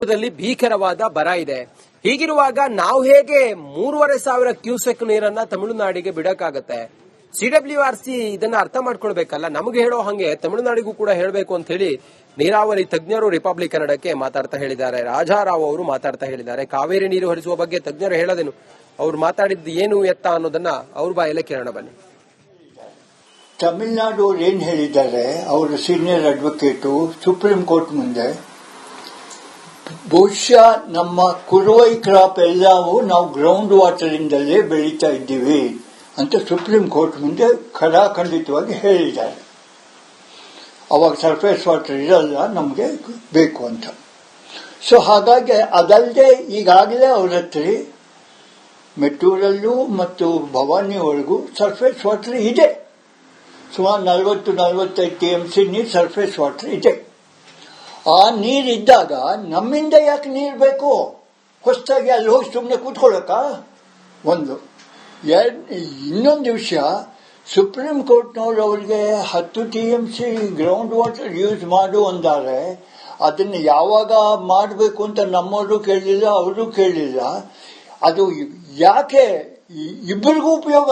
ರಾಜ್ಯದಲ್ಲಿ ಭೀಕರವಾದ ಬರ ಇದೆ. ಹೀಗಿರುವಾಗ ನಾವು ಹೇಗೆ 3,500 ಕ್ಯೂಸೆಕ್ ನೀರನ್ನ ತಮಿಳುನಾಡಿಗೆ ಬಿಡಕ್ಕಾಗತ್ತೆ? ಸಿಡಬ್ಲ್ಯೂಆರ್ಸಿ ಇದನ್ನ ಅರ್ಥ ಮಾಡ್ಕೊಳ್ಬೇಕಲ್ಲ. ನಮಗೆ ಹೇಳೋ ಹಂಗೆ ತಮಿಳುನಾಡಿಗೂ ಕೂಡ ಹೇಳಬೇಕು ಅಂತ ಹೇಳಿ ನೀರಾವರಿ ತಜ್ಞರು ರಿಪಬ್ಲಿಕ್ ಕನ್ನಡಕ್ಕೆ ಮಾತಾಡ್ತಾ ಹೇಳಿದ್ದಾರೆ. ರಾಜಾರಾವ್ ಅವರು ಮಾತಾಡ್ತಾ ಹೇಳಿದ್ದಾರೆ. ಕಾವೇರಿ ನೀರು ಹರಿಸುವ ಬಗ್ಗೆ ತಜ್ಞರು ಹೇಳೋದೇನು, ಅವ್ರು ಮಾತಾಡಿದ್ದು ಏನು ಎತ್ತ ಅನ್ನೋದನ್ನ ಅವ್ರ ಬಾಯಲ್ಲೇ ಕೇಳೋಣ ಬನ್ನಿ. ತಮಿಳುನಾಡು ಅವ್ರು ಏನ್ ಹೇಳಿದ್ದಾರೆ, ಅವರು ಸೀನಿಯರ್ ಅಡ್ವೊಕೇಟು ಸುಪ್ರೀಂ ಕೋರ್ಟ್ ಮುಂದೆ, ಬಹುಶಃ ನಮ್ಮ ಕುರುವೈ ಕ್ರಾಪ್ ಎಲ್ಲವೂ ನಾವು ಗ್ರೌಂಡ್ ವಾಟರ್ ಇಂದಲೇ ಬೆಳೀತಾ ಇದ್ದೀವಿ ಅಂತ ಸುಪ್ರೀಂ ಕೋರ್ಟ್ ಮುಂದೆ ಖಡಾಖಂಡಿತವಾಗಿ ಹೇಳಿದ್ದಾರೆ. ಅವಾಗ ಸರ್ಫೇಸ್ ವಾಟರ್ ಇರಲ್ಲ, ನಮಗೆ ಬೇಕು ಅಂತ. ಸೊ ಹಾಗಾಗಿ ಅದಲ್ಲದೆ ಈಗಾಗಲೇ ಅವ್ರ ಹತ್ರ ಮೆಟ್ಟೂರಲ್ಲೂ ಮತ್ತು ಭವಾನಿವರೆಗೂ ಸರ್ಫೇಸ್ ವಾಟರ್ ಇದೆ. ಸುಮಾರು 40-45 TMC ನೀರು ಸರ್ಫೇಸ್ ವಾಟರ್ ಇದೆ. ಆ ನೀರಿದ್ದಾಗ ನಮ್ಮಿಂದ ಯಾಕೆ ನೀರು ಬೇಕು? ಹೊಸದಾಗಿ ಅಲ್ಲಿ ಹೋಗಿ ಸುಮ್ಮನೆ ಕೂತ್ಕೊಳ್ಳಕ್ಕ ಒಂದು. ಇನ್ನೊಂದು ವಿಷಯ, ಸುಪ್ರೀಂ ಕೋರ್ಟ್ನವರು ಅವರಿಗೆ 10 TMC ಗ್ರೌಂಡ್ ವಾಟರ್ ಯೂಸ್ ಮಾಡು ಅಂದಾರೆ. ಅದನ್ನು ಯಾವಾಗ ಮಾಡಬೇಕು ಅಂತ ನಮ್ಮವರು ಕೇಳಲಿಲ್ಲ, ಅವರು ಕೇಳಲಿಲ್ಲ. ಅದು ಯಾಕೆ ಇಬ್ಬರಿಗೂ ಉಪಯೋಗ